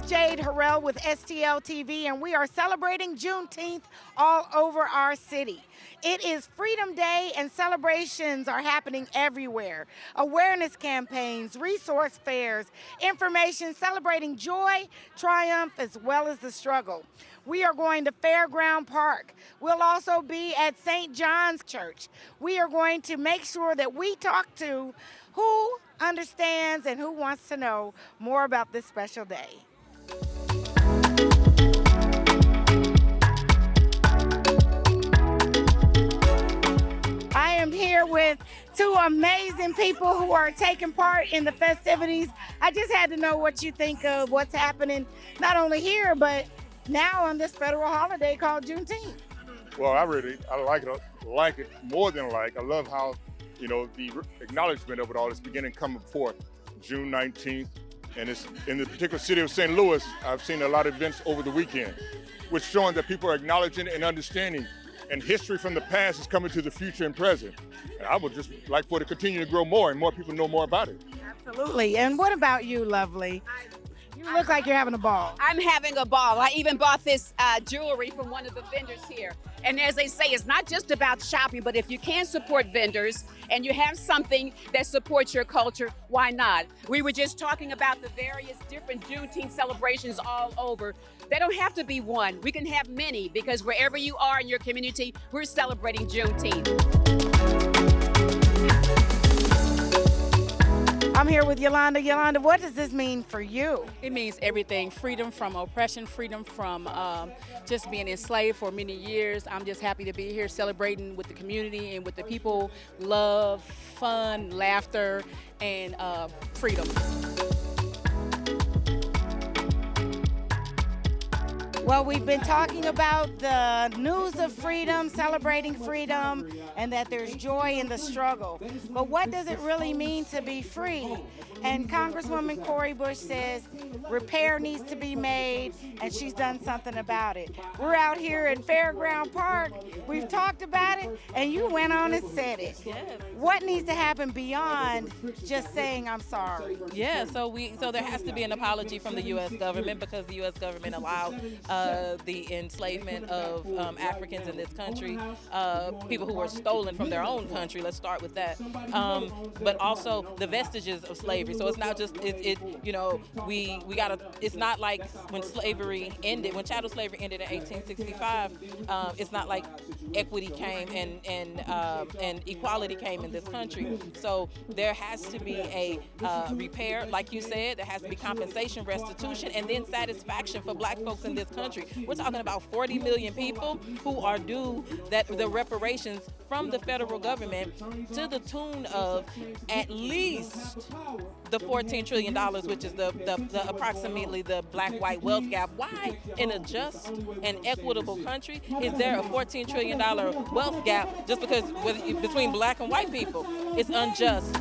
Jade Harrell with STL TV, and we are celebrating Juneteenth all over our city. It is Freedom Day, and celebrations are happening everywhere. Awareness campaigns, resource fairs, information celebrating joy, triumph, as well as the struggle. We are going to Fairground Park. We'll also be at St. John's Church. We are going to make sure that we talk to who understands and who wants to know more about this special day. I am here with two amazing people who are taking part in the festivities. I just had to know what you think of what's happening, not only here, but now on this federal holiday called Juneteenth. Well, I like it more than like. I love how, the acknowledgement of it all is beginning coming forth June 19th. And it's in the particular city of St. Louis, I've seen a lot of events over the weekend, which showing that people are acknowledging and understanding, and history from the past is coming to the future and present. And I would just like for it to continue to grow more and more people know more about it. Absolutely. And what about you, Lovely? You look like you're having a ball. I'm having a ball. I even bought this jewelry from one of the vendors here. And as they say, it's not just about shopping, but if you can support vendors and you have something that supports your culture, why not? We were just talking about the various different Juneteenth celebrations all over. They don't have to be one. We can have many, because wherever you are in your community, we're celebrating Juneteenth. I'm here with Yolanda. Yolanda, what does this mean for you? It means everything. Freedom from oppression, freedom from just being enslaved for many years. I'm just happy to be here celebrating with the community and with the people. Love, fun, laughter, and freedom. Well, we've been talking about the news of freedom, celebrating freedom, and that there's joy in the struggle. But what does it really mean to be free? And Congresswoman Cori Bush says repair needs to be made, and she's done something about it. We're out here at Fairground Park. We've talked about it, and you went on and said it. What needs to happen beyond just saying I'm sorry? Yeah, so there has to be an apology from the U.S. government, because the U.S. government allowed the enslavement of Africans in this country, people who were stolen from their own country. Let's start with that. But also the vestiges of slavery. So it's not just we gotta. It's not like when slavery ended, when chattel slavery ended in 1865. It's not like equity came and equality came in this country. So there has to be a repair, like you said. There has to be compensation, restitution, and then satisfaction for Black folks in this country. We're talking about 40 million people who are due the reparations from the federal government to the tune of at least the $14 trillion, which is the approximately the black-white wealth gap. Why, in a just and equitable country, is there a $14 trillion wealth gap just because between Black and white people? It's unjust.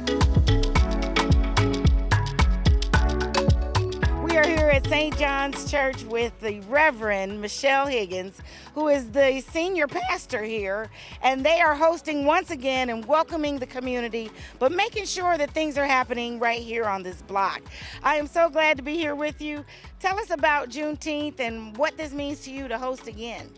We are here at St. John's Church with the Reverend Michelle Higgins, who is the senior pastor here, and they are hosting once again and welcoming the community, but making sure that things are happening right here on this block. I am so glad to be here with you. Tell us about Juneteenth and what this means to you to host again.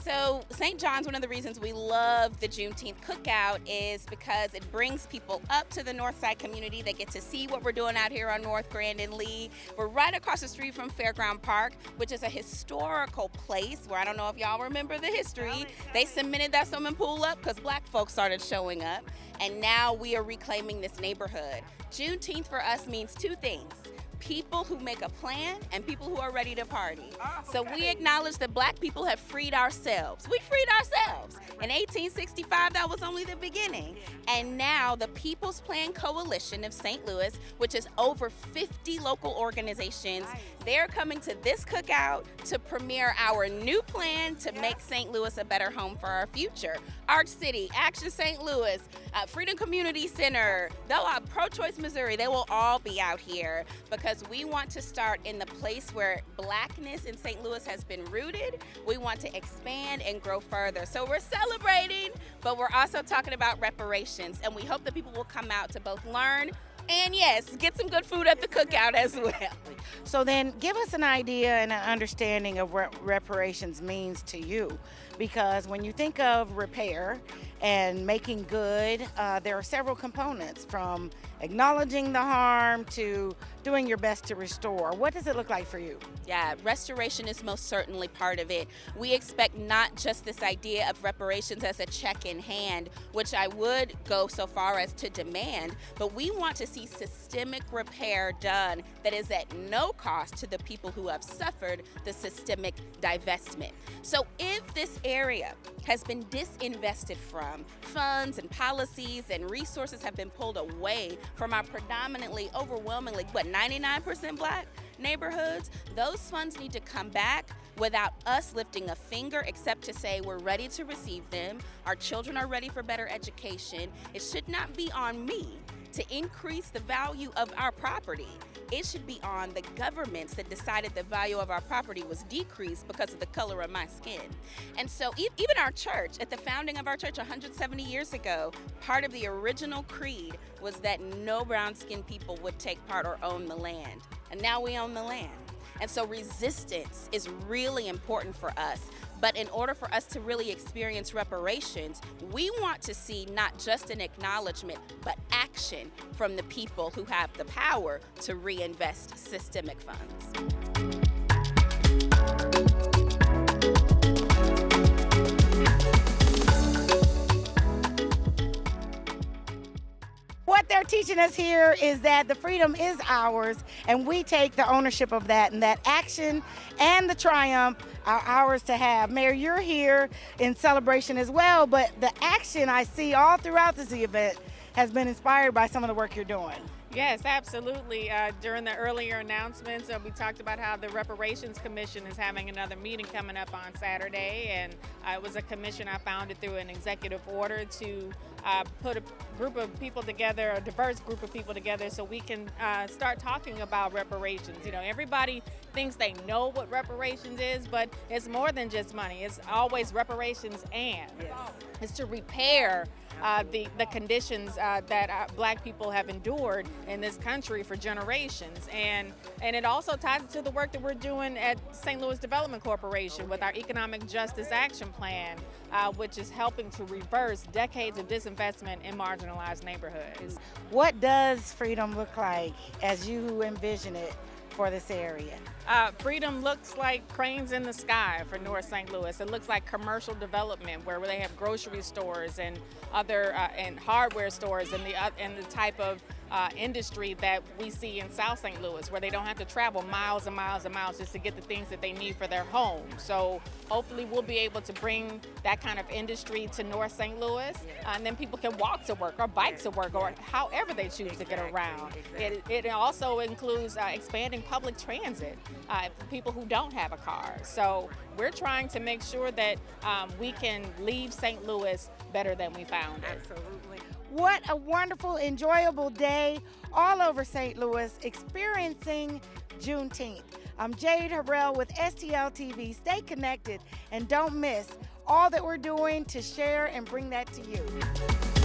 So St. John's, one of the reasons we love the Juneteenth cookout is because it brings people up to the Northside community. They get to see what we're doing out here on North Grand and Lee. We're right across the street from Fairground Park, which is a historical place where I don't know if y'all remember the history. They cemented that swimming pool up because Black folks started showing up, and now we are reclaiming this neighborhood. Juneteenth for us means two things: people who make a plan and people who are ready to party. So we acknowledge that Black people have freed ourselves. We freed ourselves. In 1865, that was only the beginning. And now the People's Plan Coalition of St. Louis, which is over 50 local organizations, they're coming to this cookout to premiere our new plan to make St. Louis a better home for our future. Arch City, Action St. Louis, Freedom Community Center, Pro-Choice Missouri, they will all be out here because we want to start in the place where Blackness in St. Louis has been rooted. We want to expand and grow further. So we're celebrating, but we're also talking about reparations, and we hope that people will come out to both learn And yes, get some good food at the cookout as well. So then give us an idea and an understanding of what reparations means to you. Because when you think of repair and making good, there are several components, from acknowledging the harm to doing your best to restore. What does it look like for you? Yeah, restoration is most certainly part of it. We expect not just this idea of reparations as a check in hand, which I would go so far as to demand, but we want to see systemic repair done that is at no cost to the people who have suffered the systemic divestment. So if this area has been disinvested from, funds and policies and resources have been pulled away from our predominantly, overwhelmingly, 99% Black neighborhoods, those funds need to come back without us lifting a finger except to say we're ready to receive them. Our children are ready for better education. It should not be on me to increase the value of our property. It should be on the governments that decided the value of our property was decreased because of the color of my skin. And so even our church, at the founding of our church 170 years ago, part of the original creed was that no brown-skinned people would take part or own the land. And now we own the land. And so resistance is really important for us. But in order for us to really experience reparations, we want to see not just an acknowledgement, but action from the people who have the power to reinvest systemic funds. What they're teaching us here is that the freedom is ours, and we take the ownership of that, and that action and the triumph are ours to have. Mayor, you're here in celebration as well, but the action I see all throughout this event has been inspired by some of the work you're doing. Yes, absolutely. During the earlier announcements, we talked about how the Reparations Commission is having another meeting coming up on Saturday, and it was a commission I founded through an executive order to put a group of people together, a diverse group of people together, so we can start talking about reparations. You know, everybody thinks they know what reparations is, but it's more than just money. It's always reparations, and it's to repair the conditions that Black people have endured in this country for generations. And it also ties into the work that we're doing at St. Louis Development Corporation with our Economic Justice Action Plan, which is helping to reverse decades of disinvestment in marginalized neighborhoods. What does freedom look like as you envision it for this area? Freedom looks like cranes in the sky for North St. Louis. It looks like commercial development where they have grocery stores and other and hardware stores and the type of industry that we see in South St. Louis, where they don't have to travel miles and miles and miles just to get the things that they need for their home. So hopefully we'll be able to bring that kind of industry to North St. Louis, and then people can walk to work or bike to work or however they choose to get around. It also includes expanding public transit for people who don't have a car. So we're trying to make sure that we can leave St. Louis better than we found it. Absolutely. What a wonderful, enjoyable day all over St. Louis experiencing Juneteenth. I'm Jade Harrell with STL TV. Stay connected and don't miss all that we're doing to share and bring that to you.